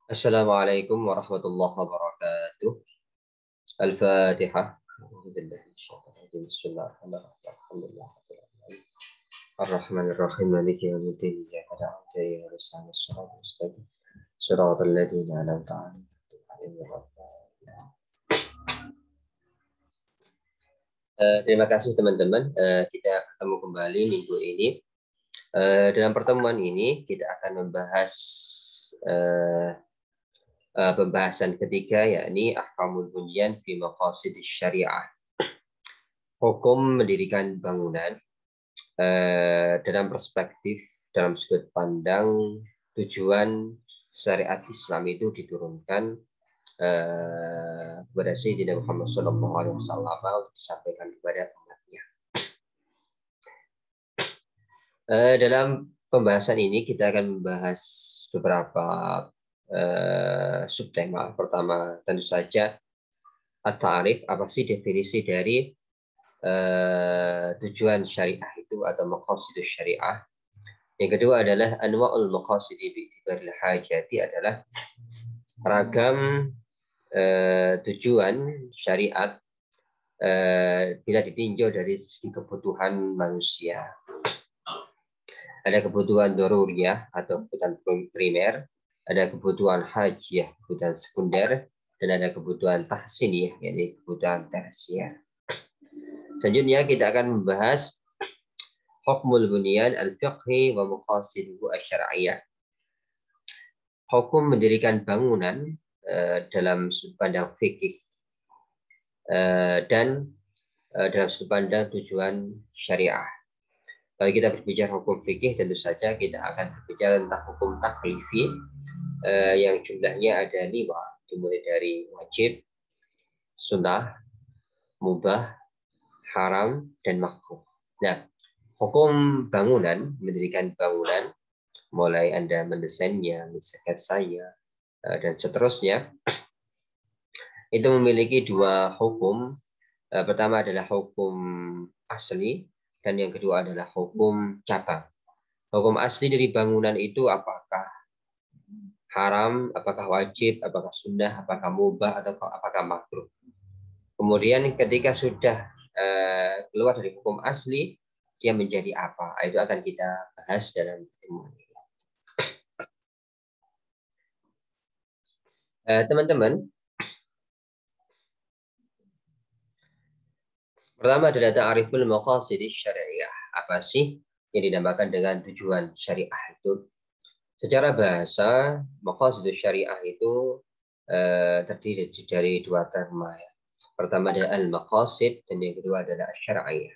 Assalamualaikum warahmatullahi wabarakatuh. Al-Fatihah. Bismillahirrahmanirrahim. Ar-Rahmanir-Rahim. Maliki yaumiddin. Iyyaka na'budu wa iyyaka nasta'in. Shiratal mustaqim. Shiratal ladzina an'amta 'alaihim. Terima kasih teman-teman. Kita ketemu kembali minggu ini. Dalam pertemuan ini kita akan membahas pembahasan ketiga, yakni ahkamul bunyan fi maqasidis syariah. Hukum mendirikan bangunan dalam perspektif, dalam sudut pandang tujuan syariat Islam itu diturunkan kepada Sayyidina Muhammad SAW untuk disampaikan kepada umatnya. Dalam pembahasan ini kita akan membahas beberapa subtema. Pertama tentu saja at-ta'rif, apa sih definisi dari tujuan syariah itu atau maqasidus syariah. Yang kedua adalah anwa'ul maqasidi bi'tibaril hajati, adalah ragam tujuan syariat bila ditinjau dari segi kebutuhan manusia. Ada kebutuhan daruriyah atau kebutuhan primer, ada kebutuhan hajiyah, kebutuhan sekunder, dan ada kebutuhan tahsiniyah, yaitu kebutuhan tersier. Selanjutnya kita akan membahas hukmul bunyan al-fiqhi wa maqasiduhu asy-syar'iyyah. Hukum mendirikan bangunan dalam sudut pandang fikih dan dalam sudut pandang tujuan syariah. Kalau kita berbicara hukum fikih, tentu saja kita akan berbicara tentang hukum taklifi yang jumlahnya ada 5, dimulai dari wajib, sunnah, mubah, haram, dan makruh. Nah, hukum bangunan, mendirikan bangunan, mulai Anda mendesainnya, mensketsanya, dan seterusnya, itu memiliki 2 hukum. Pertama adalah hukum asli, dan yang kedua adalah hukum cabang. Hukum asli dari bangunan itu apakah haram, apakah wajib, apakah sunnah, apakah mubah, atau apakah makruh. Kemudian ketika sudah keluar dari hukum asli, dia menjadi apa? Itu akan kita bahas dalam pertemuan ini. Teman-teman, pertama adalah ta'riful maqasidis syariah. Apa sih yang dinamakan dengan tujuan syariah itu? Secara bahasa, maqasidus syariah itu terdiri dari 2 terma. Pertama adalah al-maqasid, dan yang kedua adalah syariah.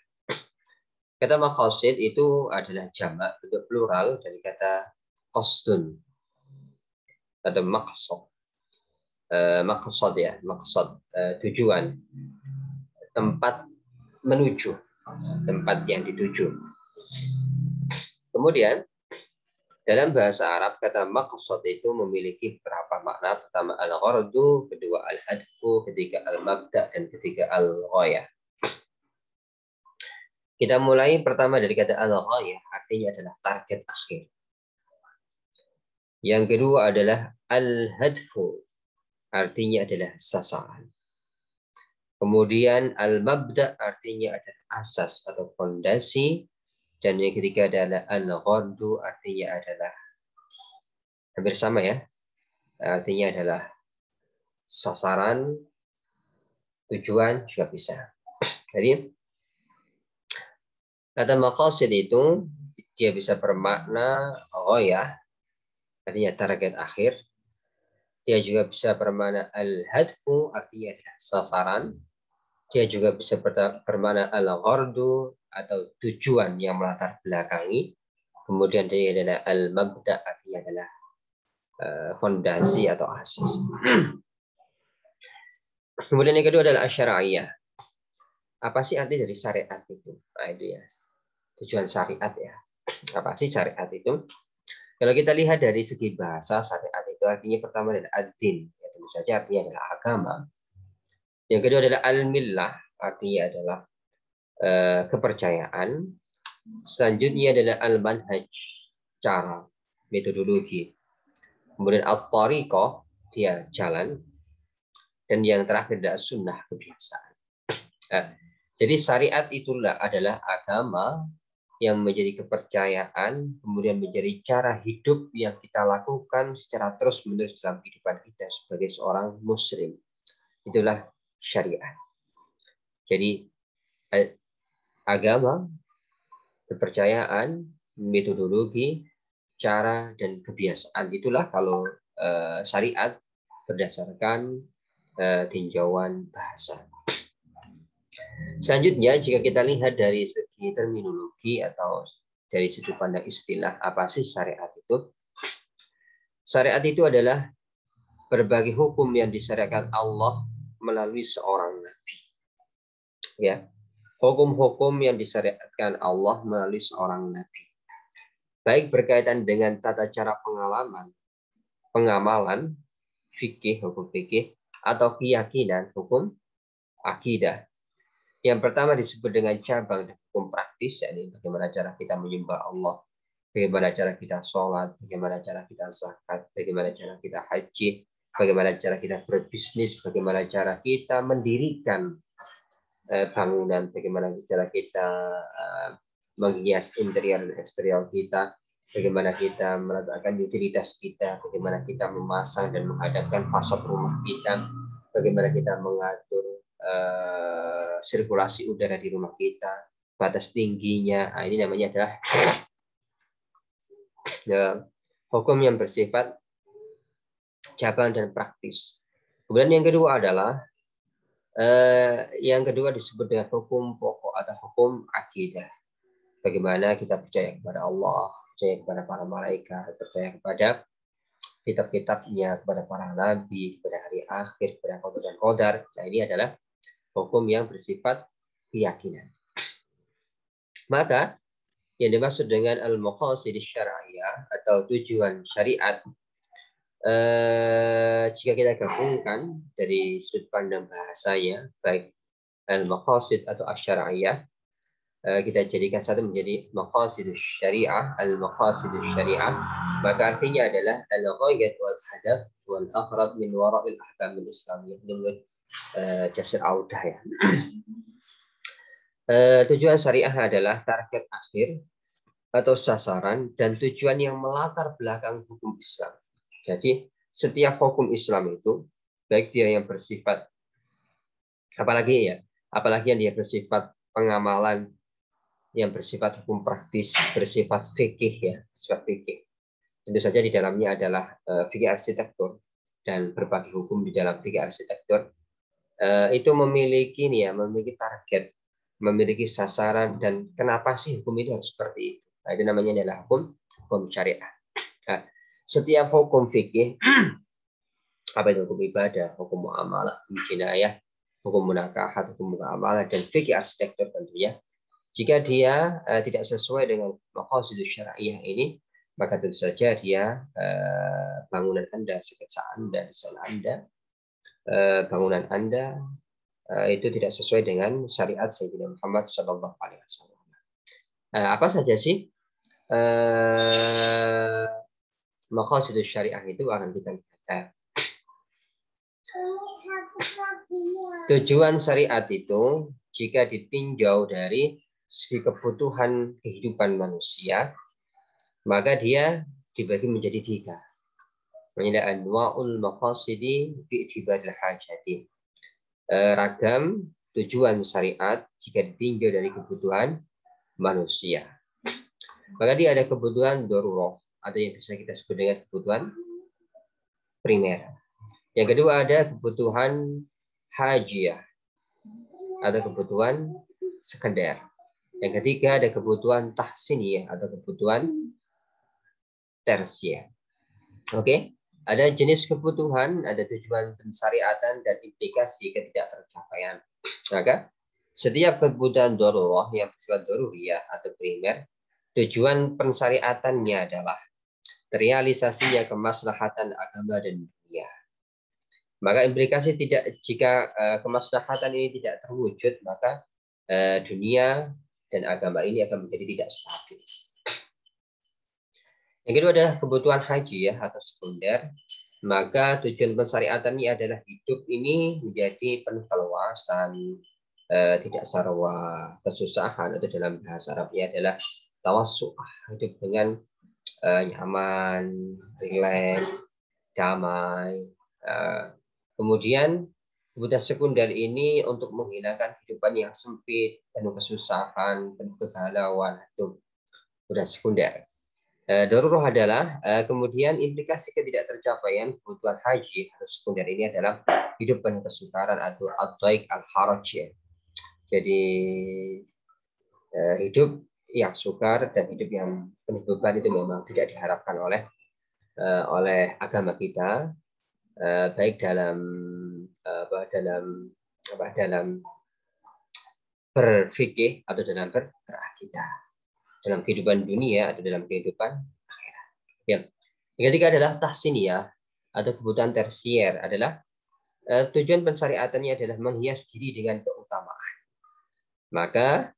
Kata maqasid itu adalah jamak, bentuk plural dari kata qasdun atau maqsad. Maqsad ya, maqsad, tujuan, tempat menuju, tempat yang dituju. Kemudian dalam bahasa Arab, kata maqsad itu memiliki beberapa makna. Pertama al-ghardu, kedua al-hadfu, ketiga al-mabda, dan ketiga al-ghayah. Kita mulai pertama dari kata al-ghayah, artinya adalah target akhir. Yang kedua adalah al-hadfu, artinya adalah sasaran. Kemudian al-mabda, artinya adalah asas atau fondasi. Dan yang ketiga adalah al-ghardu, artinya adalah hampir sama ya, artinya adalah sasaran, tujuan juga bisa. Jadi kata maqasid itu dia bisa bermakna ghayah, artinya target akhir. Dia juga bisa bermakna al-hadfu, artinya adalah sasaran. Dia juga bisa bermakna al-ghardu, atau tujuan yang melatar belakangi. Kemudian dia adalah al-mabda, artinya adalah fondasi atau asas. Kemudian yang kedua adalah syariah. Apa sih arti dari syariat itu? Nah, itu ya, tujuan syariat ya. Apa sih syariat itu? Kalau kita lihat dari segi bahasa, syariat itu artinya pertama adalah ad-din, ya, tentu saja artinya adalah agama. Yang kedua adalah al-millah, artinya adalah kepercayaan. Selanjutnya adalah al-manhaj, cara, metodologi. Kemudian at-thariqah, dia jalan. Dan yang terakhir adalah sunnah, kebiasaan. Nah, jadi syariat itulah adalah agama yang menjadi kepercayaan, kemudian menjadi cara hidup yang kita lakukan secara terus-menerus dalam kehidupan kita sebagai seorang muslim. Itulah syariat. Jadi agama, kepercayaan, metodologi, cara, dan kebiasaan. Itulah kalau syariat berdasarkan tinjauan bahasa. Selanjutnya, jika kita lihat dari segi terminologi atau dari sudut pandang istilah, apa sih syariat itu? Syariat itu adalah berbagai hukum yang disyariatkan Allah melalui seorang nabi. Ya, hukum-hukum yang disyariatkan Allah melalui seorang nabi. Baik berkaitan dengan tata cara pengamalan, fikih, hukum fikih, atau keyakinan, hukum akidah. Yang pertama disebut dengan cabang dan hukum praktis, yakni bagaimana cara kita menyembah Allah, bagaimana cara kita sholat, bagaimana cara kita zakat, bagaimana cara kita haji, bagaimana cara kita berbisnis, bagaimana cara kita mendirikan bangunan, bagaimana cara kita menghias interior dan eksterior kita, bagaimana kita meletakkan utilitas kita, bagaimana kita memasang dan menghadapkan fasad rumah kita, bagaimana kita mengatur sirkulasi udara di rumah kita, batas tingginya. Nah, ini namanya adalah hukum yang bersifat cabang dan praktis. Kemudian yang kedua adalah disebut dengan hukum pokok atau hukum akidah. Bagaimana kita percaya kepada Allah, percaya kepada para malaikat, percaya kepada kitab-kitabnya, kepada para nabi, kepada hari akhir, kepada qadar dan qadar. Nah, ini adalah hukum yang bersifat keyakinan. Maka yang dimaksud dengan al-maqasid syar'iyah atau tujuan syariat, jika kita gabungkan dari sudut pandang bahasanya, baik al-maqasid atau asy-syar'iyah, kita jadikan satu menjadi maqasidus syariah, al-maqasidus syariah, maka artinya adalah al-ghayat wal hadaf wal aghrad min wara'il ahkam al-islamiyyah. Menurut Jasir Audah ya. Tujuan syariah adalah target akhir atau sasaran dan tujuan yang melatar belakang hukum Islam. Jadi setiap hukum Islam itu, baik dia yang bersifat apalagi yang dia bersifat pengamalan, yang bersifat hukum praktis, bersifat fikih ya, bersifat fikih. Tentu saja di dalamnya adalah fikih arsitektur dan berbagai hukum di dalam fikih arsitektur. Itu memiliki target, memiliki sasaran, dan kenapa sih hukum itu harus seperti itu. Nah, itu namanya adalah hukum syariah. Nah, setiap hukum fikih, apa itu hukum ibadah, hukum muamalah, hukum jinayah, hukum munakahat, hukum muamalah, dan fikih arsitektur tentunya, jika dia tidak sesuai dengan maqasidus syar'iyah ini, maka tentu saja dia bangunan Anda, sketsa Anda, desain Anda, bangunan Anda itu tidak sesuai dengan syariat Sayyidina Muhammad Shallallahu Alaihi Wasallam. Apa saja sih maqasidus syariah itu akan kita lihat. Tujuan syariat itu jika ditinjau dari segi kebutuhan kehidupan manusia, maka dia dibagi menjadi 3. Menjadi anwa'ul maqasidi bi'tibaril hajati. Ragam tujuan syariat jika ditinjau dari kebutuhan manusia. Maka dia ada kebutuhan darurah atau yang bisa kita sebut dengan kebutuhan primer. Yang kedua ada kebutuhan hajiah atau kebutuhan sekunder. Yang ketiga ada kebutuhan tahsiniyah atau kebutuhan tersier. Oke, ada jenis kebutuhan, ada tujuan pensyariatan dan implikasi ketidaktercapaian. Maka setiap kebutuhan darurah yang bersifat daruriyah atau primer, tujuan pensyariatannya adalah terrealisasinya kemaslahatan agama dan dunia. Maka implikasi jika kemaslahatan ini tidak terwujud, maka dunia dan agama ini akan menjadi tidak stabil. Yang kedua adalah kebutuhan haji ya atau sekunder. Maka tujuan pensyariatan ini adalah hidup ini menjadi penuh keluasan, tidak sarwa, kesusahan, atau dalam bahasa Arabnya adalah tawassu'ah, hidup dengan nyaman, rileks, damai. Kemudian kebutuhan sekunder ini untuk menghilangkan kehidupan yang sempit, penuh kesusahan, penuh kegalauan, itu kebutuhan sekunder. Daruroh adalah kemudian implikasi ketidaktercapaian kebutuhan haji atau sekunder ini adalah hidup penuh kesukaran atau ad-daik al-haraj. Jadi hidup yang sukar dan hidup yang penuh beban itu memang tidak diharapkan oleh agama kita, baik dalam berfikih atau dalam berakidah, dalam kehidupan dunia atau dalam kehidupan akhirat. Ya. Yang ketiga adalah tahsiniyah atau kebutuhan tersier adalah tujuan pensyariatannya adalah menghias diri dengan keutamaan. Maka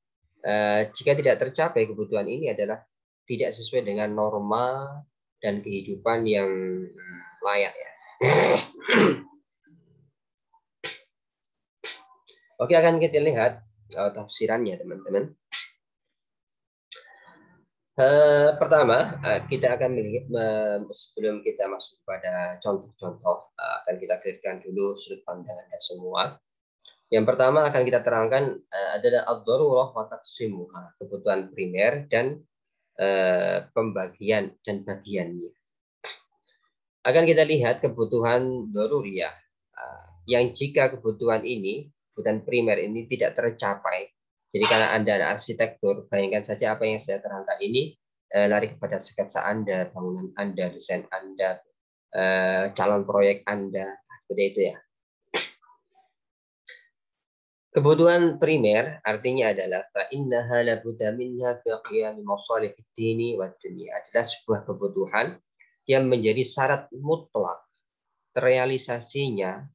jika tidak tercapai kebutuhan ini adalah tidak sesuai dengan norma dan kehidupan yang layak ya. Oke, akan kita lihat tafsirannya teman-teman. Pertama, kita akan melihat sebelum kita masuk pada contoh-contoh, akan kita clearkan dulu sudut pandang Anda semua. Yang pertama akan kita terangkan adalah ad-darurah wa taqsimuha, kebutuhan primer dan pembagian dan bagiannya. Akan kita lihat kebutuhan daruriyah, yang jika kebutuhan ini, kebutuhan primer ini tidak tercapai. Jadi karena Anda ada arsitektur, bayangkan saja apa yang saya terangkan ini, lari kepada sketsa Anda, bangunan Anda, desain Anda, calon proyek Anda, seperti itu ya. Kebutuhan primer artinya adalah fa'innaha labudda minha fi qiyami masalih ad-dini wad dunya, adalah sebuah kebutuhan yang menjadi syarat mutlak terrealisasinya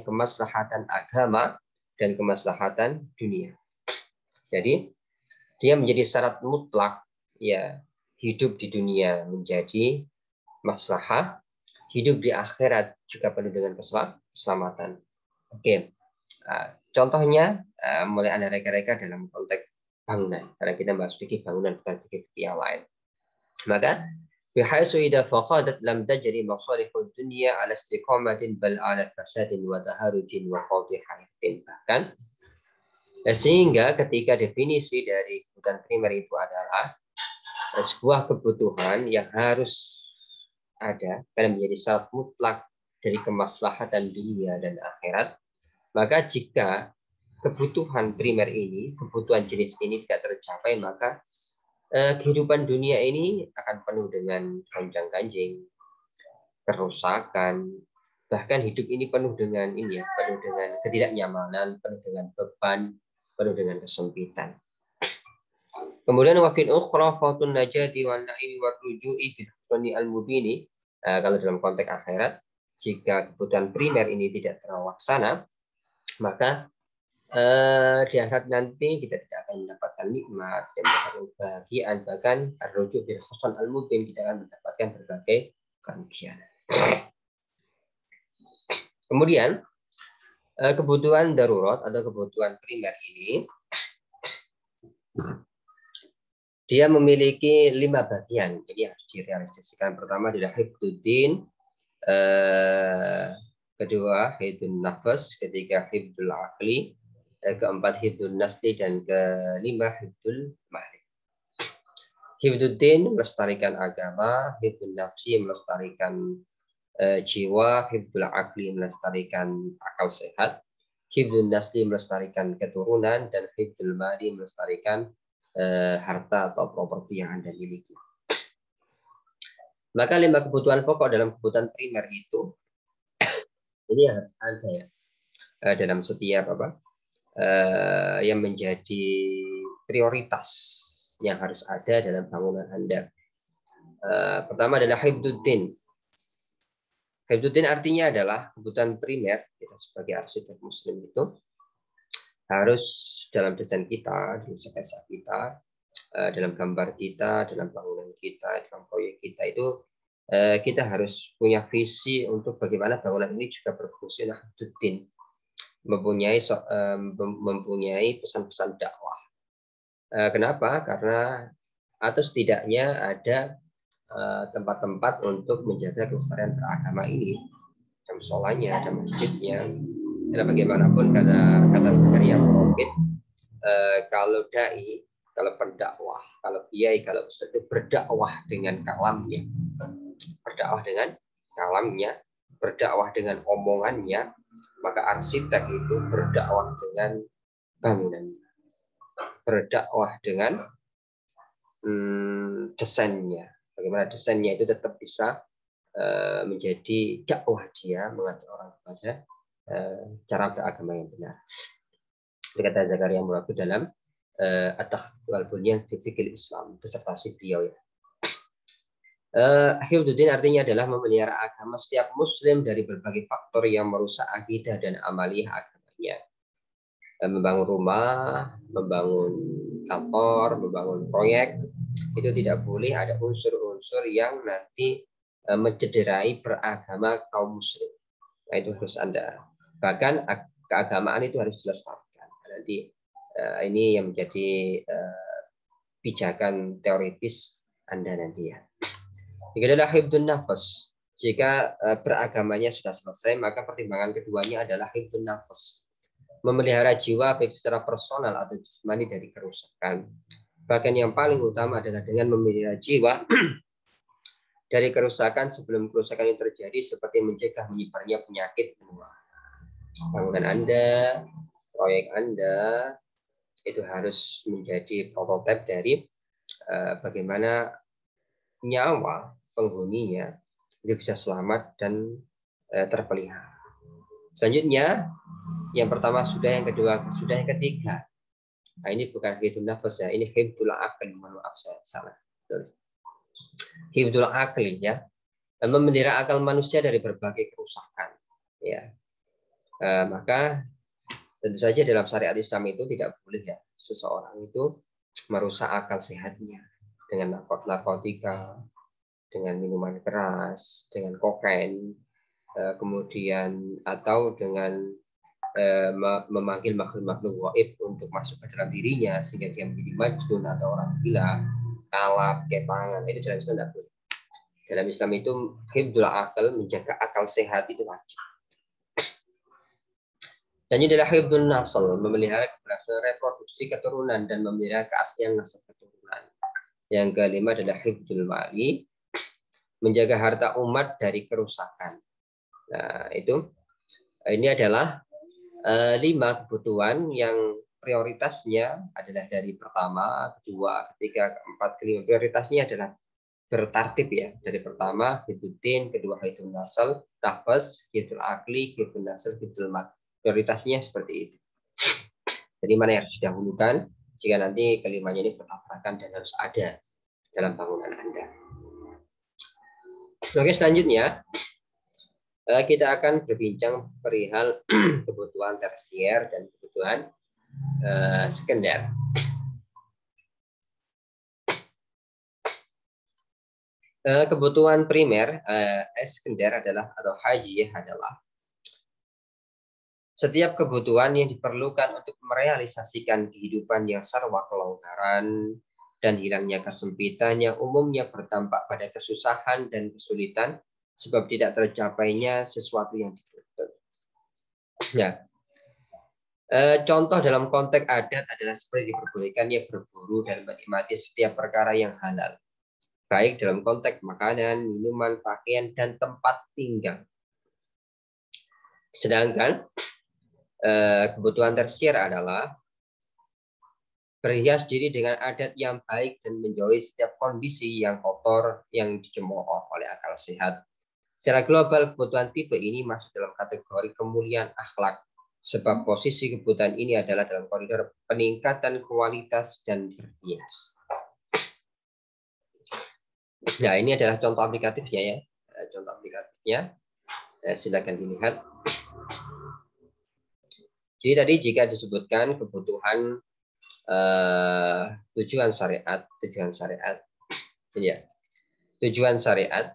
kemaslahatan agama dan kemaslahatan dunia. Jadi dia menjadi syarat mutlak ya, hidup di dunia menjadi maslahah, hidup di akhirat juga penuh dengan keselamatan. Oke. Contohnya mulai Anda reka-reka dalam konteks bangunan, karena kita bahas fikih bangunan bukan fikih yang lain. Maka bihaisu idza faqadat lam tajri masalihud dunya ala istiqamatin bal ala fasadin wa taharujin wa qadihatin. Bahkan sehingga ketika definisi dari kebutuhan primer itu adalah sebuah kebutuhan yang harus ada karena menjadi syarat mutlak dari kemaslahatan dunia dan akhirat, maka jika kebutuhan primer ini, kebutuhan jenis ini tidak tercapai, maka kehidupan dunia ini akan penuh dengan gonjang-ganjing, kerusakan, bahkan hidup ini penuh dengan penuh dengan ketidaknyamanan, penuh dengan beban, penuh dengan kesempitan. Kemudian wafin ukhra fatun najati wal na'imi wa ruju'i bil husni al mubini, kalau dalam konteks akhirat, jika kebutuhan primer ini tidak terlaksana, maka di akhirat nanti kita tidak akan mendapatkan nikmat, tidak mendapatkan kebahagiaan, bahkan ar-ruju' bil husn al-mubin, kita akan mendapatkan berbagai kerugian. Kemudian kebutuhan darurat atau kebutuhan primer ini dia memiliki 5 bagian, jadi harus direalisasikan. Pertama adalah hifdzuddin, kedua hifdzun nafas, ketiga hifdzul aqli, keempat hifdzun nasli, dan kelima hifdzul mahli. Hifdzuddin melestarikan agama, hifdzun nafsi melestarikan jiwa, hifdzul aqli melestarikan akal sehat, hifdzun nasli melestarikan keturunan, dan hifdzul mahli melestarikan harta atau properti yang Anda miliki. Maka 5 kebutuhan pokok dalam kebutuhan primer itu ini harus ada ya dalam setiap yang menjadi prioritas yang harus ada dalam bangunan Anda. Pertama adalah hifdzuddin. Hifdzuddin artinya adalah kebutuhan primer kita sebagai arsitek muslim itu harus dalam desain kita, di sketsa kita, dalam gambar kita, dalam bangunan kita, dalam proyek kita itu kita harus punya visi untuk bagaimana bangunan ini juga berfungsi nahdlatul, mempunyai pesan-pesan dakwah. Kenapa? Karena atau setidaknya ada tempat-tempat untuk menjaga kelestarian beragama ini, ada musolanya, ada masjidnya. Karena bagaimanapun kata Zakaria Profit, kalau dai, kalau pendakwah, kalau kiai, kalau ustaz itu berdakwah dengan kalamnya, berdakwah dengan omongannya, maka arsitek itu berdakwah dengan bangunannya, berdakwah dengan desainnya. Bagaimana desainnya itu tetap bisa menjadi dakwah dia mengajak orang kepada cara beragama yang benar. Kata Zakaria Murabi dalam At-Takhdud wal Bunyan fi Fiqhil Islam, disertasi beliau ya. Hifdzuddin artinya adalah memelihara agama setiap muslim dari berbagai faktor yang merusak akidah dan amaliyah agamanya. Membangun rumah, membangun kantor, membangun proyek, itu tidak boleh ada unsur-unsur yang nanti mencederai beragama kaum muslim. Nah, itu harus Anda. Bahkan keagamaan itu harus dilestarikan. Nanti ini yang menjadi pijakan teoritis Anda nanti ya. Jika adalah hifdzun nafas, jika beragamanya sudah selesai, maka pertimbangan keduanya adalah hifdzun nafas, memelihara jiwa baik secara personal atau jasmani dari kerusakan. Bahkan yang paling utama adalah dengan memelihara jiwa dari kerusakan sebelum kerusakan yang terjadi, seperti mencegah menyebarnya penyakit menular. Bangunan Anda, proyek Anda itu harus menjadi prototipe dari bagaimana nyawa penghuninya itu bisa selamat dan terpelihara. Selanjutnya, yang pertama sudah, yang kedua sudah, yang ketiga. Nah, ini bukan hifdzul nafas ya, ini hifdzul akli. Maaf saya salah. Hifdzul akli ya, memelihara akal manusia dari berbagai kerusakan. Ya, maka tentu saja dalam syariat Islam itu tidak boleh ya seseorang itu merusak akal sehatnya dengan narkotika, dengan minuman keras, dengan kokain, kemudian atau dengan memanggil makhluk-makhluk gaib untuk masuk ke dalam dirinya sehingga dia menjadi majnun atau orang gila, kalap, kepangan. Itu dalam Islam tidak boleh. Dalam Islam itu hifdzul akal, menjaga akal sehat itu wajib. Dan ini adalah hifdzun nasl, memelihara keberhasilan reproduksi keturunan dan memelihara keaslian nasab keturunan. Yang kelima adalah hifdzul mali, menjaga harta umat dari kerusakan. Nah, ini adalah 5 kebutuhan yang prioritasnya adalah dari pertama, kedua, ketiga, keempat, kelima. Prioritasnya adalah bertartib ya. Dari pertama hifdzuddin, kedua hifdzun nasl, nafas, hifdzul akli, hifdzun nasl, hifdzul mal. Prioritasnya seperti itu. Jadi mana yang harus didahulukan jika nanti kelimanya ini bertabrakan dan harus ada dalam bangunan Anda. Oke, selanjutnya kita akan berbincang perihal kebutuhan tersier dan kebutuhan sekunder. Kebutuhan primer sekunder adalah atau haji adalah setiap kebutuhan yang diperlukan untuk merealisasikan kehidupan yang sarwa kelonggaran dan hilangnya kesempitan yang umumnya berdampak pada kesusahan dan kesulitan sebab tidak tercapainya sesuatu yang dituntut. Ya. Contoh dalam konteks adat adalah seperti diperbolehkannya berburu dan menikmati setiap perkara yang halal, baik dalam konteks makanan, minuman, pakaian, dan tempat tinggal. Sedangkan kebutuhan tersier adalah berhias diri dengan adat yang baik dan menjauhi setiap kondisi yang kotor yang dicemooh oleh akal sehat. Secara global, kebutuhan tipe ini masuk dalam kategori kemuliaan akhlak, sebab posisi kebutuhan ini adalah dalam koridor peningkatan kualitas dan berhias. Nah, ini adalah contoh aplikatifnya ya. Contoh aplikatifnya, silakan dilihat. Jadi tadi jika disebutkan kebutuhan tujuan syariat, ya. Tujuan syariat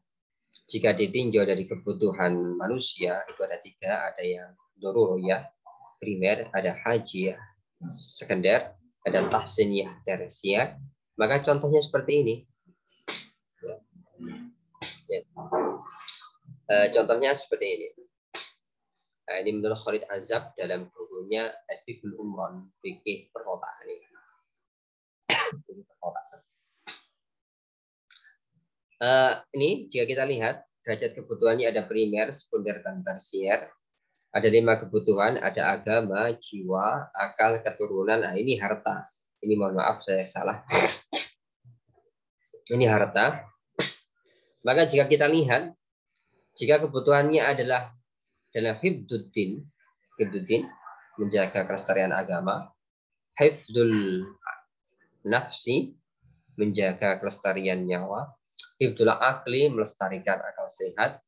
jika ditinjau dari kebutuhan manusia itu ada 3, ada yang daruriyah primer, ada hajiyah sekunder, ada tahsiniyah tersier. Maka contohnya seperti ini. Ya. Contohnya seperti ini. Nah, ini menurut Khalid Azab dalam bukunya Adbibul Umron, fikih perkotaan ini. Ini jika kita lihat derajat kebutuhannya ada primer, sekunder, dan tersier. Ada 5 kebutuhan, ada agama, jiwa, akal, keturunan. Nah, ini harta. Ini mohon maaf saya salah. Ini harta. Maka jika kita lihat, jika kebutuhannya adalah dalam hifduddin, menjaga kelestarian agama, hifdul nafsi, menjaga kelestarian nyawa, hifdul akli, melestarikan akal sehat,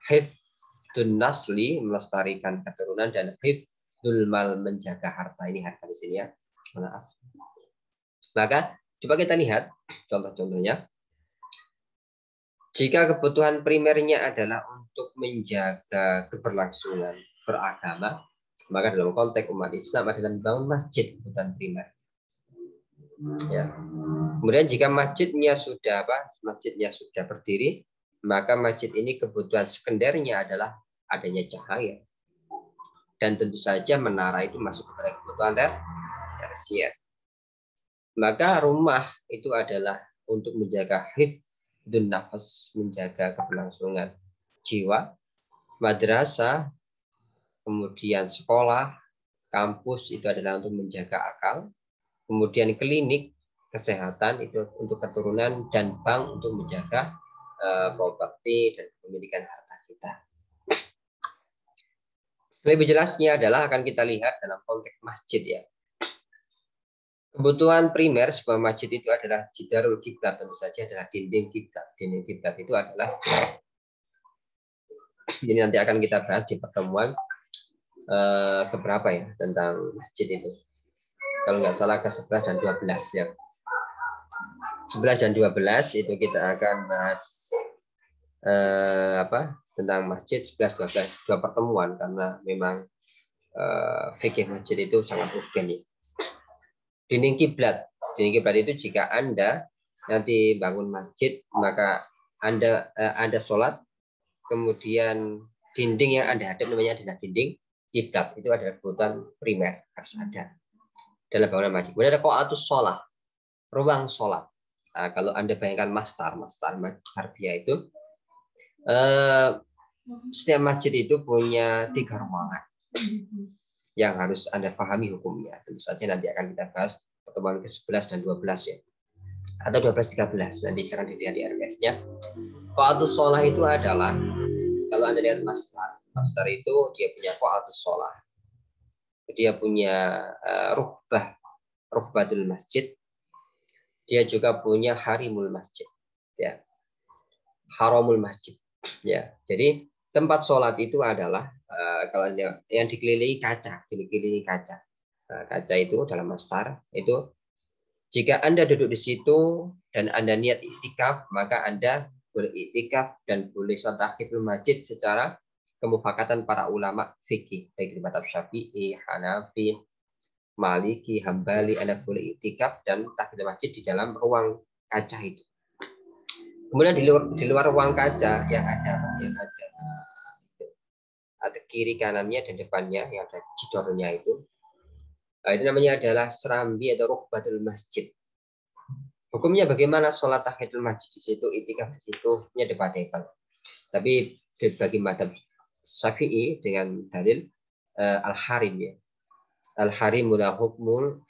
hifdun nasli, melestarikan keturunan, dan hifdul mal, menjaga harta. Ini harta di sini ya. Maaf. Maka coba kita lihat contoh-contohnya. Jika kebutuhan primernya adalah untuk menjaga keberlangsungan beragama, maka dalam konteks umat Islam adalah membangun masjid, kebutuhan primer. Ya. Kemudian jika masjidnya sudah berdiri, maka masjid ini kebutuhan sekundernya adalah adanya cahaya. Dan tentu saja menara itu masuk kepada kebutuhan tersier. Maka rumah itu adalah untuk menjaga hifdun nafas, menjaga keberlangsungan jiwa. Madrasah, kemudian sekolah, kampus itu adalah untuk menjaga akal. Kemudian klinik kesehatan itu untuk keturunan, dan bank untuk menjaga properti dan kepemilikan harta kita. Lebih jelasnya adalah akan kita lihat dalam konteks masjid ya. Kebutuhan primer sebuah masjid itu adalah jidarul kiblat, tentu saja adalah dinding kiblat. Dinding kiblat itu adalah ini nanti akan kita bahas di pertemuan keberapa ya tentang masjid itu. Kalau nggak salah ke 11 dan 12 ya. 11 dan 12 itu kita akan bahas tentang masjid 11 12 dua pertemuan, karena memang fikih masjid itu sangat urgen ya. Dinding kiblat itu jika Anda nanti bangun masjid, maka Anda sholat, kemudian dinding yang Anda hadap namanya adalah dinding kiblat. Itu adalah kebutuhan primer, harus ada dalam bangunan masjid. Kemudian ada qa'atus sholat, ruang sholat. Nah, kalau Anda bayangkan mastar harbiyah itu, setiap masjid itu punya 3 ruangan yang harus Anda pahami hukumnya. Tentu saja nanti akan kita bahas pertemuan ke-11 dan 12 ya. Atau 12-13. Nanti sekarang dilihat di RPS-nya. Qa'atus sholah itu adalah, kalau Anda lihat mastar itu dia punya qa'atus sholah. Dia punya ruhbatul masjid. Dia juga punya harimul masjid. Ya. Haramul masjid. Ya. Jadi tempat sholat itu adalah kalau yang dikelilingi kaca, kaca itu dalam mastar itu, jika Anda duduk di situ dan Anda niat iktikaf, maka Anda boleh iktikaf dan boleh sholat tahiyatul masjid secara kemufakatan para ulama fikih, baik di mazhab Syafi'i, Hanafi, Maliki, Hambali. Anda boleh iktikaf dan tahiyatul masjid di dalam ruang kaca itu. Kemudian di luar ruang kaca yang ada kiri kanannya dan depannya yang ada jidornya itu namanya adalah serambi atau ruhbatul masjid. Hukumnya bagaimana sholat tahiyatul masjid di situ, iktikaf di situ, nya debatable. Tapi bagi mazhab Syafi'i dengan dalil al-harim ya. Al-harimu la hukmul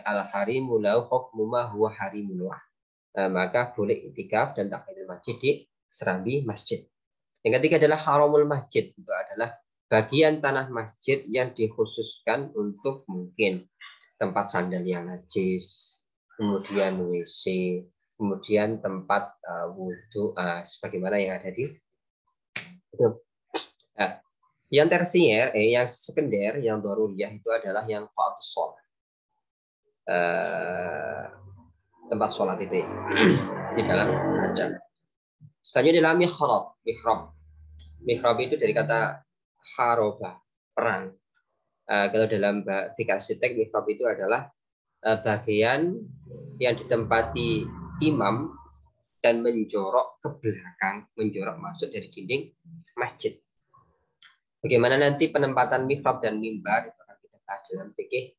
al-harimu la hukmu ma huwa harimullah. Maka boleh iktikaf dan tahiyatul masjid di serambi masjid. Yang ketiga adalah haramul masjid. Itu adalah bagian tanah masjid yang dikhususkan untuk mungkin tempat sandal yang najis, kemudian WC, kemudian tempat wudhu, sebagaimana yang ada di itu. Yang tersier, yang sekunder, yang daruriyah itu adalah yang qa'atus sholat. tempat sholat itu ya, di dalam kaca. Selanjutnya adalah mihrab. Mihrab itu dari kata haroba, perang. Kalau dalam fikih arsitek, mihrab itu adalah bagian yang ditempati imam dan menjorok ke belakang, menjorok masuk dari dinding masjid. Bagaimana nanti penempatan mihrab dan mimbar itu akan kita bahas dalam fikih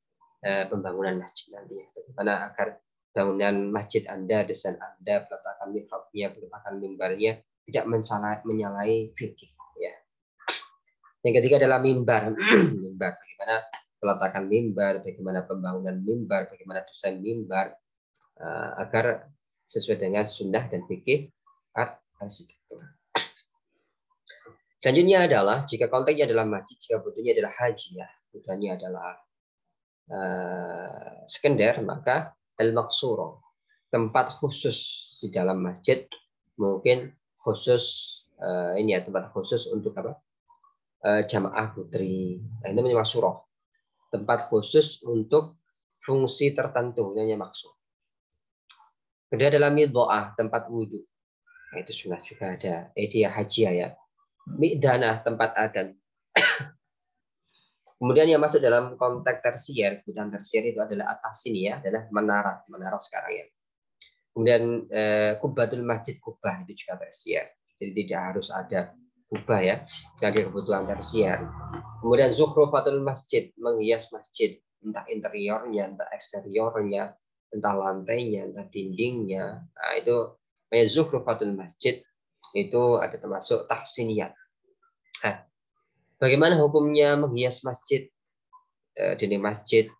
pembangunan masjid nanti. Bagaimana agar bangunan masjid Anda, desain Anda, peletakan mihrabnya, peletakan mimbarnya tidak menyalahi fikih. Ya. Yang ketiga adalah mimbar. Mimbar. Bagaimana peletakan mimbar, bagaimana pembangunan mimbar, bagaimana desain mimbar agar sesuai dengan sunnah dan fikih arsitektur. Selanjutnya adalah jika konteksnya adalah masjid, jika butuhnya adalah haji, ya, butuhnya adalah sekunder, maka al-maqsuro, tempat khusus di dalam masjid, mungkin khusus ini ya, tempat khusus untuk apa? Jamaah putri. Nah, ini namanya maqsuro. Tempat khusus untuk fungsi tertentu, namanya maksud. Kedua adalah midha'ah, tempat wudhu. Nah, itu sunnah juga ada. Dia haji ya. Mi'danah, tempat adan. Kemudian yang masuk dalam konteks tersier, kebutuhan tersier itu adalah atas sini ya, adalah menara sekarang ya. Kemudian kubatul masjid, kubah itu juga tersier. Jadi tidak harus ada kubah ya, ada kebutuhan tersier. Kemudian zukhrufatul masjid, menghias masjid, entah interiornya, entah eksteriornya, entah lantainya, entah dindingnya. Nah, itu zukhrufatul masjid itu ada termasuk tahsiniyat. Nah, bagaimana hukumnya menghias masjid, dinding masjid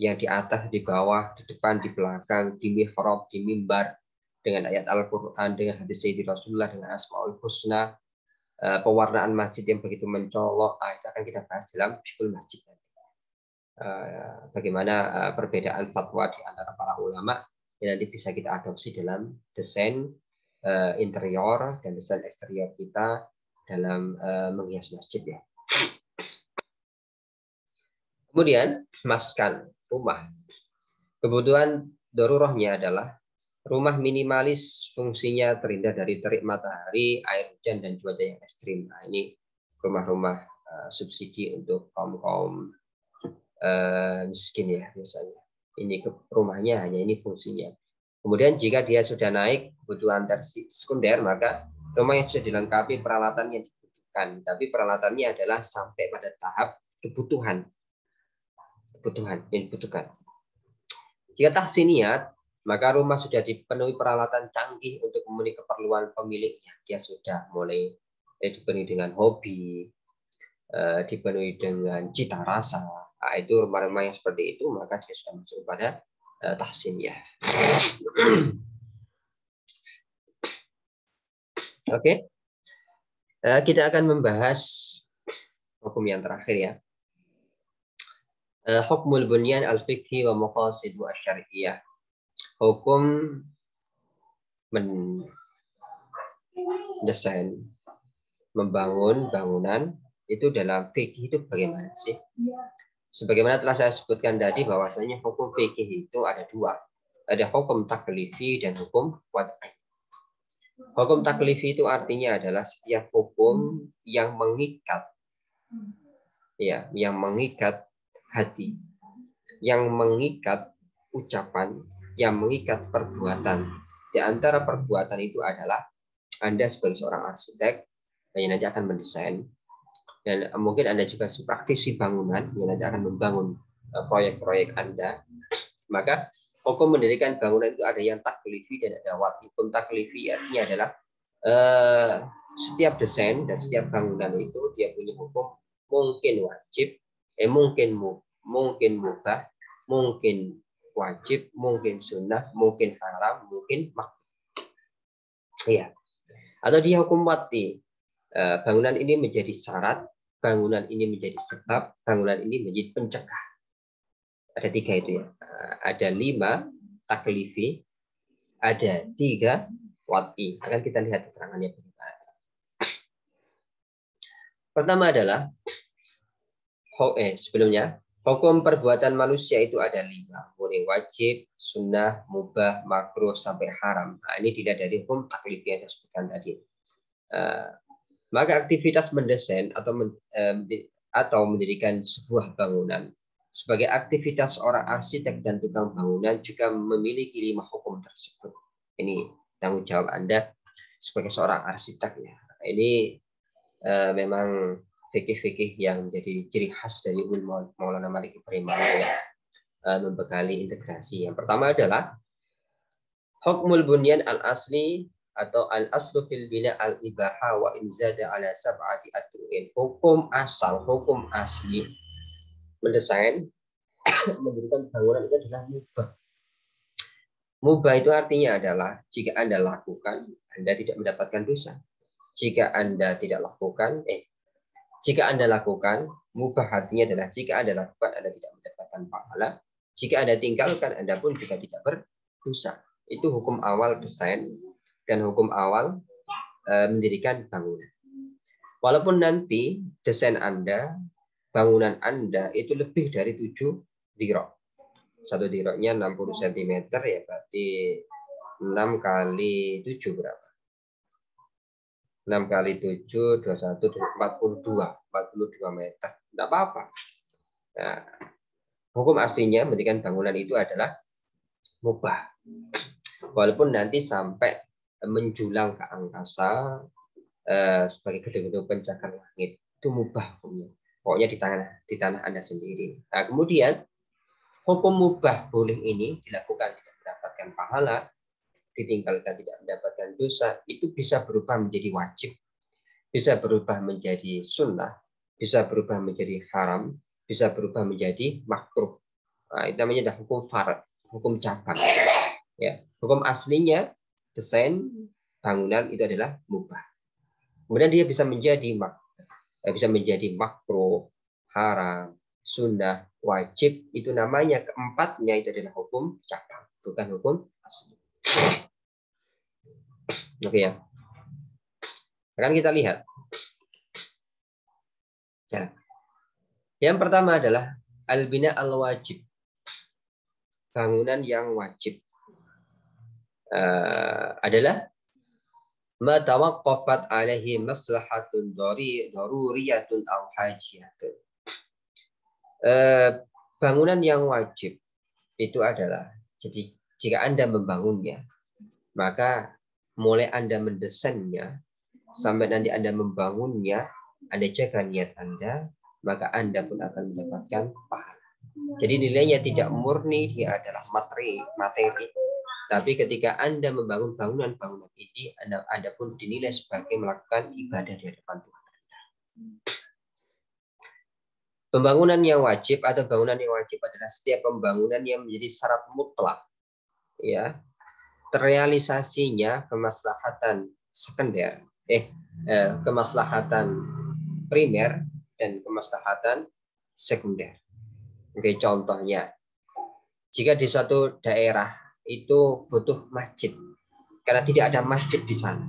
yang di atas, di bawah, di depan, di belakang, di mihrab, di mimbar, dengan ayat Al-Quran, dengan hadis Sayyidina Rasulullah, dengan Asmaul Husna, pewarnaan masjid yang begitu mencolok, itu akan kita bahas dalam fikul masjid. Bagaimana perbedaan fatwa di antara para ulama yang nanti bisa kita adopsi dalam desain interior dan desain eksterior kita dalam menghias masjid ya. Kemudian maskan, rumah. Kebutuhan darurahnya adalah rumah minimalis, fungsinya terhindar dari terik matahari, air hujan, dan cuaca yang ekstrim. Nah, ini rumah-rumah subsidi untuk kaum miskin ya misalnya. Ini rumahnya hanya ini fungsinya. Kemudian jika dia sudah naik kebutuhan sekunder, maka rumah yang sudah dilengkapi peralatan yang dibutuhkan. Tapi peralatannya adalah sampai pada tahap kebutuhan yang dibutuhkan. Jika tahsiniyat, maka rumah sudah dipenuhi peralatan canggih untuk memenuhi keperluan pemiliknya. Dia sudah mulai dipenuhi dengan hobi, dipenuhi dengan cita rasa. Nah, itu rumah-rumah yang seperti itu, maka dia sudah masuk pada tahsiniyah. Oke, kita akan membahas hukum yang terakhir ya. Hukmul bunyan al-fiqhi wa maqasidu asy-syar'iyyah. Hukum mendesain, membangun bangunan itu dalam fikih itu bagaimana sih? Sebagaimana telah saya sebutkan tadi bahwasanya hukum fikih itu ada dua. Ada hukum taklifi dan hukum wad'i. Hukum taklifi itu artinya adalah setiap hukum yang mengikat, ya, yang mengikat hati, yang mengikat ucapan, yang mengikat perbuatan. Di antara perbuatan itu adalah Anda sebagai seorang arsitek yang nanti akan mendesain, dan mungkin Anda juga praktisi bangunan yang nanti akan membangun proyek-proyek Anda. Maka hukum mendirikan bangunan itu ada yang taklifi dan ada wad'i. Hukum taklifi artinya adalah setiap desain dan setiap bangunan itu dia punya hukum, mungkin wajib, mungkin mubah, mungkin wajib, mungkin sunnah, mungkin haram, mungkin makruh. Iya. Atau dia hukum wad'i. Bangunan ini menjadi syarat, bangunan ini menjadi sebab, bangunan ini menjadi pencegah. Ada tiga itu ya. Ada 5 taklifi, ada 3 wad'i. Akan kita lihat keterangannya. Pertama adalah sebelumnya Hukum perbuatan manusia itu ada 5, mulai wajib, sunnah, mubah, makruh sampai haram. Nah, ini dilihat dari hukum taklif yang saya sebutkan tadi. Maka aktivitas mendesain atau mendirikan sebuah bangunan sebagai aktivitas orang arsitek dan tukang bangunan juga memiliki 5 hukum tersebut. Ini tanggung jawab Anda sebagai seorang arsitek ya. Ini memang fikih-fikih yang menjadi ciri khas dari Maulana Malik Ibrahim yang membekali integrasi. Yang pertama adalah hukmul bunyan al-asli atau al-aslu fil bina al-ibaha wa inzada ala sab'ati atru'in. Hukum asal, hukum asli mendesain mendirikan bangunan itu adalah mubah. Mubah itu artinya adalah jika Anda lakukan, Anda tidak mendapatkan dosa. Jika Anda tidak lakukan, jika Anda lakukan, mubah artinya adalah jika Anda lakukan, Anda tidak mendapatkan pahala. Jika Anda tinggalkan, Anda pun juga tidak berdosa. Itu hukum awal desain dan hukum awal mendirikan bangunan. Walaupun nanti desain Anda, bangunan Anda itu lebih dari 7 dirok. Satu diroknya 60 cm ya, berarti 6 kali 7 berapa? 6 kali 7, 21, 42 meter. Tidak apa-apa. Nah, hukum aslinya mendirikan bangunan itu adalah mubah. Walaupun nanti sampai menjulang ke angkasa sebagai gedung-gedung pencakar langit, itu mubah hukumnya. Pokoknya di tanah Anda sendiri. Nah, kemudian hukum mubah boleh ini dilakukan tidak mendapatkan pahala, ditinggalkan tidak mendapatkan dosa, itu bisa berubah menjadi wajib, bisa berubah menjadi sunnah, bisa berubah menjadi haram, bisa berubah menjadi makruh. Nah, itu namanya hukum farad, hukum cabang. Ya, hukum aslinya desain bangunan itu adalah mubah. Kemudian dia bisa menjadi makruh, haram, sunnah, wajib. Itu namanya keempatnya itu adalah hukum cabang, bukan hukum asli. Oke ya. Akan kita lihat. Ya. Yang pertama adalah al-bina al-wajib. Bangunan yang wajib adalah ma tawaqqafat alaihi maslahatun daruriyatun aw hajiyatun. Bangunan yang wajib itu adalah, jadi jika Anda membangunnya, maka mulai Anda mendesainnya sampai nanti Anda membangunnya, Anda jaga niat Anda, maka Anda pun akan mendapatkan pahala. Jadi nilainya tidak murni dia adalah materi. Tapi ketika Anda membangun bangunan ini, Anda pun dinilai sebagai melakukan ibadah di hadapan Tuhan Anda. Pembangunan yang wajib atau bangunan yang wajib adalah setiap pembangunan yang menjadi syarat mutlak, ya, terrealisasinya kemaslahatan sekunder, kemaslahatan primer dan kemaslahatan sekunder. Oke, contohnya, jika di suatu daerah itu butuh masjid, karena tidak ada masjid di sana.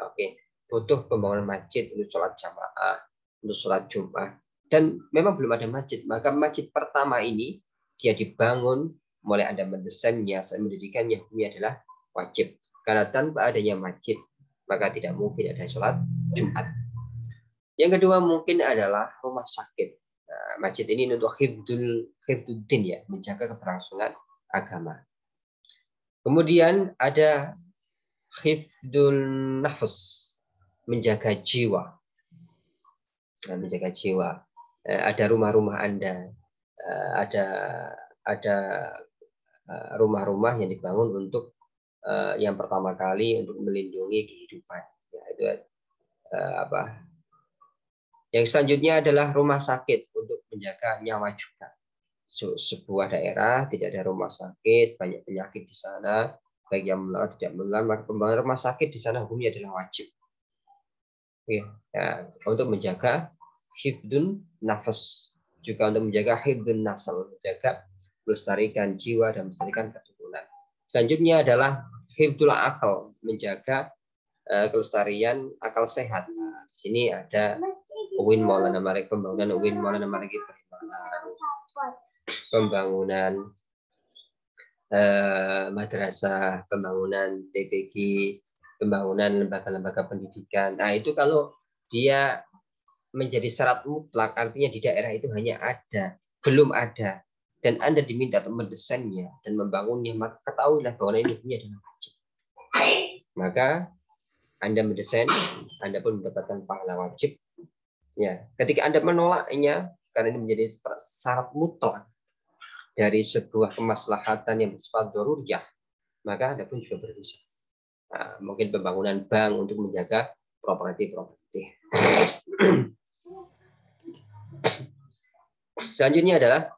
Oke, butuh pembangunan masjid untuk sholat jamaah, untuk sholat Jumat, dan memang belum ada masjid, maka masjid pertama ini dia dibangun, mulai Anda mendesainnya, mendirikannya, ini adalah wajib. Karena tanpa adanya masjid, maka tidak mungkin ada sholat Jumat. Yang kedua mungkin adalah rumah sakit. Nah, masjid ini untuk hifduddin ya, menjaga keberlangsungan agama. Kemudian ada hifdul nafs, menjaga jiwa. Nah, menjaga jiwa. Ada rumah-rumah Anda, ada rumah-rumah yang dibangun untuk yang pertama kali untuk melindungi kehidupan. Ya, itu Yang selanjutnya adalah rumah sakit untuk menjaga nyawa juga. Sebuah daerah tidak ada rumah sakit, banyak penyakit di sana, baik yang menular tidak menular, maka pembangunan rumah sakit di sana hukumnya adalah wajib. Ya, untuk menjaga hifdun nafas, juga untuk menjaga hifdun nasal, menjaga melestarikan jiwa dan melestarikan keturunan. Selanjutnya adalah hifdul akal, menjaga kelestarian akal sehat. Nah, di sini ada pembangunan Uin Maulana Malik Ibrahim pembangunan madrasah, pembangunan TPG, pembangunan lembaga-lembaga pendidikan. Nah, itu kalau dia menjadi syarat mutlak, artinya di daerah itu hanya ada, belum ada, dan Anda diminta untuk mendesainnya dan membangunnya, maka ketahuilah bangunan ini punya adalah wajib. Maka Anda mendesain, Anda pun mendapatkan pahala wajib. Ya, ketika Anda menolaknya, karena ini menjadi syarat mutlak dari sebuah kemaslahatan yang bersifat daruriyah, maka Anda pun juga berdosa. Nah, mungkin pembangunan bank untuk menjaga properti. Selanjutnya adalah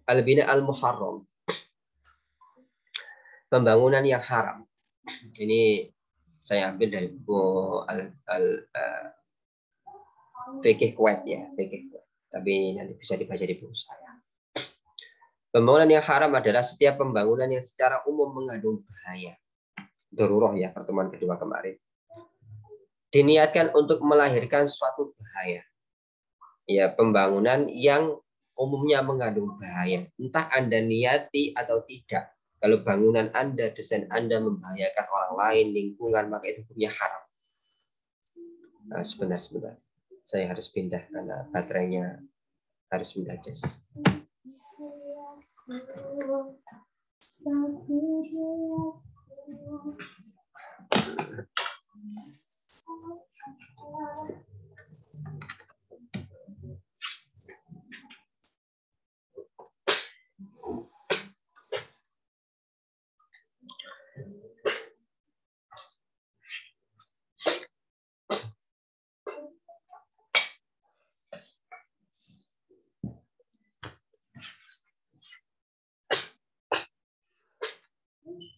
al-bina al-muharram. Pembangunan yang haram. Ini saya ambil dari buku Fikih Kuwait ya, Fikih Kuwait. Tapi nanti bisa dibaca di buku saya. Pembangunan yang haram adalah setiap pembangunan yang secara umum mengandung bahaya. Darurah ya, pertemuan kedua kemarin. Diniatkan untuk melahirkan suatu bahaya. Ya, pembangunan yang umumnya mengandung bahaya. Entah Anda niati atau tidak. Kalau bangunan Anda, desain Anda membahayakan orang lain, lingkungan, maka itu hukumnya haram. Nah, sebentar. Saya harus pindah karena baterainya harus pindah cas.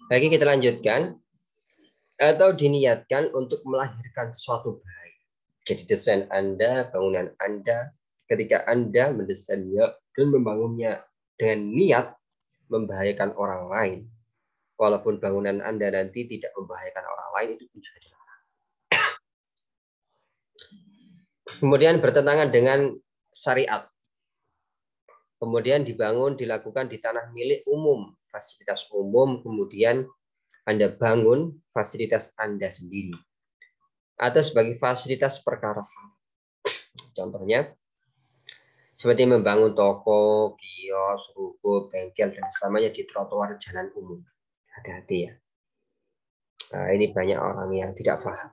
Lagi kita lanjutkan. Atau diniatkan untuk melahirkan suatu bahaya. Jadi desain Anda, bangunan Anda, ketika Anda mendesainnya dan membangunnya dengan niat membahayakan orang lain, walaupun bangunan Anda nanti tidak membahayakan orang lain, itu pun juga dilarang. Kemudian bertentangan dengan syariat. Kemudian dilakukan di tanah milik umum, fasilitas umum, kemudian Anda bangun fasilitas Anda sendiri. Atau sebagai fasilitas perkara. Contohnya, seperti membangun toko, kios, ruko, bengkel, dan sesamanya di trotoar jalan umum. Hati-hati ya. Nah, ini banyak orang yang tidak paham.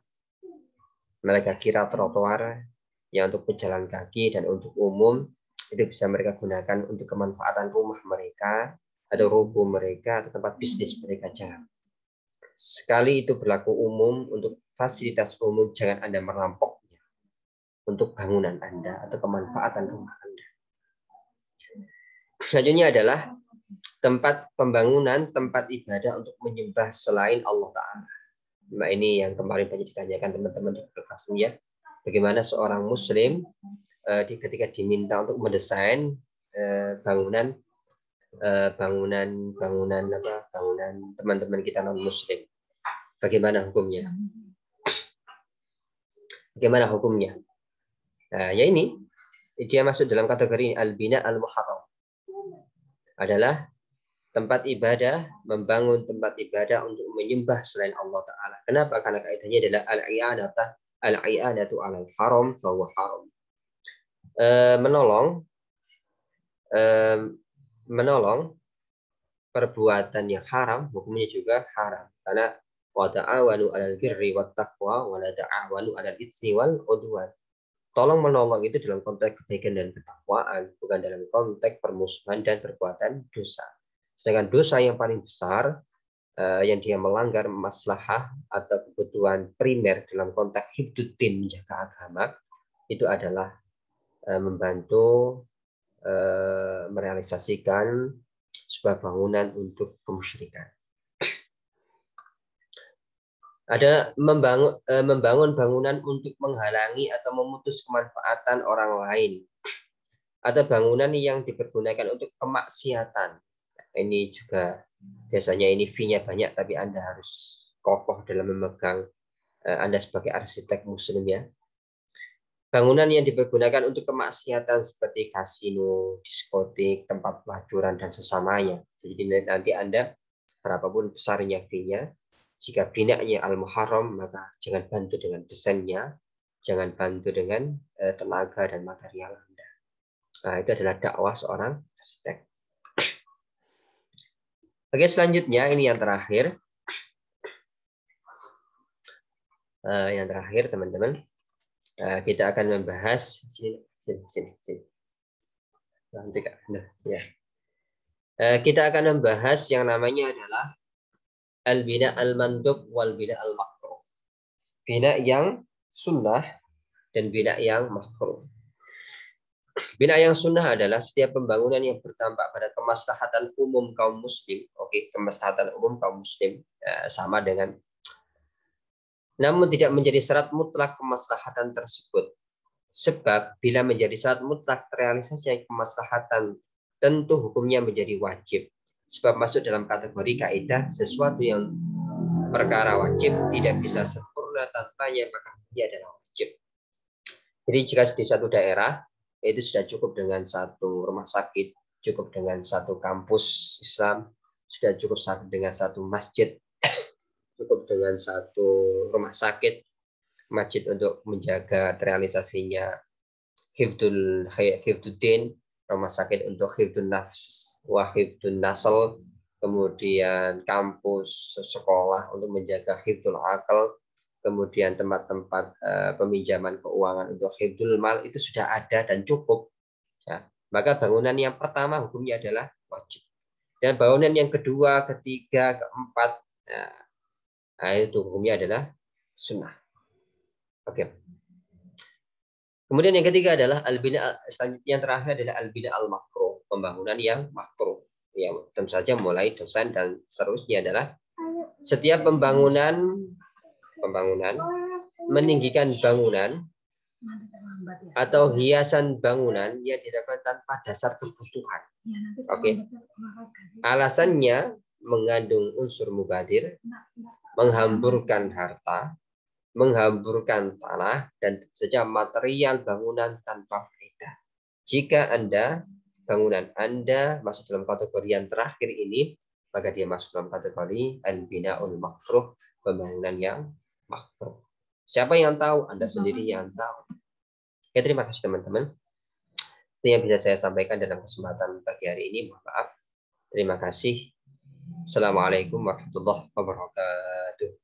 Mereka kira trotoar yang untuk pejalan kaki dan untuk umum, itu bisa mereka gunakan untuk kemanfaatan rumah mereka, atau ruko mereka, atau tempat bisnis mereka. Jangan. Sekali itu berlaku umum untuk fasilitas umum, jangan Anda merampoknya untuk bangunan Anda atau kemanfaatan rumah Anda. Selanjutnya adalah tempat pembangunan, tempat ibadah untuk menyembah selain Allah Ta'ala. Nah, ini yang kemarin banyak ditanyakan teman-teman di kelas ya. Bagaimana seorang muslim ketika diminta untuk mendesain bangunan teman-teman kita non muslim. Bagaimana hukumnya? Nah, ya ini dia masuk dalam kategori al-bina al-muharram. Adalah tempat ibadah, membangun tempat ibadah untuk menyembah selain Allah Ta'ala. Kenapa? Karena kaidahnya adalah al-i'anatu alal haram bahwa haram. Menolong perbuatan yang haram, hukumnya juga haram. Karena wa ta'awanu 'alal birri wat taqwa wa la ta'awanu 'alal itsmi wal 'udwan. Tolong menolong itu dalam konteks kebaikan dan ketakwaan, bukan dalam konteks permusuhan dan perbuatan dosa. Sedangkan dosa yang paling besar yang dia melanggar maslahah atau kebutuhan primer dalam konteks hibduddin, menjaga agama, itu adalah membantu merealisasikan sebuah bangunan untuk kemusyrikan. Ada membangun bangunan untuk menghalangi atau memutus kemanfaatan orang lain, atau bangunan yang dipergunakan untuk kemaksiatan. Ini juga biasanya ini fee-nya banyak, tapi Anda harus kokoh dalam memegang Anda sebagai arsitek muslim ya. Bangunan yang dipergunakan untuk kemaksiatan seperti kasino, diskotik, tempat pelacuran, dan sesamanya. Jadi nanti Anda, berapapun besarnya fee-nya, jika binanya al-muharram, maka jangan bantu dengan desainnya, jangan bantu dengan tenaga dan material Anda. Nah, itu adalah dakwah seorang arsitek. Oke, selanjutnya ini yang terakhir. Yang terakhir, teman-teman. Kita akan membahas sini. Nanti Kak. Nah, ya. Kita akan membahas yang namanya adalah al-bina al-mandub wal bina al-makruh. Bina yang sunnah dan bina yang makruh. Bina yang sunnah adalah setiap pembangunan yang berdampak pada kemaslahatan umum kaum muslim. Oke, kemaslahatan umum kaum muslim sama dengan, namun tidak menjadi syarat mutlak kemaslahatan tersebut. Sebab bila menjadi syarat mutlak terrealisasi kemaslahatan, tentu hukumnya menjadi wajib. Sebab masuk dalam kategori kaidah sesuatu yang perkara wajib tidak bisa sempurna tanpanya, maka dia adalah wajib. Jadi jika di suatu daerah itu sudah cukup dengan satu rumah sakit, cukup dengan satu kampus Islam, sudah cukup dengan satu masjid, cukup dengan satu rumah sakit, masjid untuk menjaga terrealisasinya hifduddin, rumah sakit untuk hifdun nafs wa hifdun nasl, kemudian kampus sekolah untuk menjaga hifdul akal, kemudian tempat-tempat peminjaman keuangan untuk hifdul mal, itu sudah ada dan cukup. Ya, maka bangunan yang pertama hukumnya adalah wajib. Dan bangunan yang kedua, ketiga, keempat, nah, itu hukumnya adalah sunnah. Oke. Kemudian yang ketiga adalah al-bina, yang terakhir adalah al-bina al-makruh, pembangunan yang makruh. Ya, tentu saja mulai desain dan seterusnya adalah setiap pembangunan meninggikan bangunan atau hiasan bangunan yang dilakukan tanpa dasar kebutuhan. Oke. Alasannya mengandung unsur mubadir, menghamburkan harta, menghamburkan tanah, dan saja material bangunan tanpa faedah. Jika bangunan Anda masuk dalam kategori yang terakhir ini, maka dia masuk dalam kategori al-bina'ul makruh, pembangunan yang makruh. Siapa yang tahu? Anda sendiri yang tahu. Ya, terima kasih teman-teman. Itu yang bisa saya sampaikan dalam kesempatan pagi hari ini. Mohon maaf. Terima kasih. Assalamualaikum warahmatullahi wabarakatuh.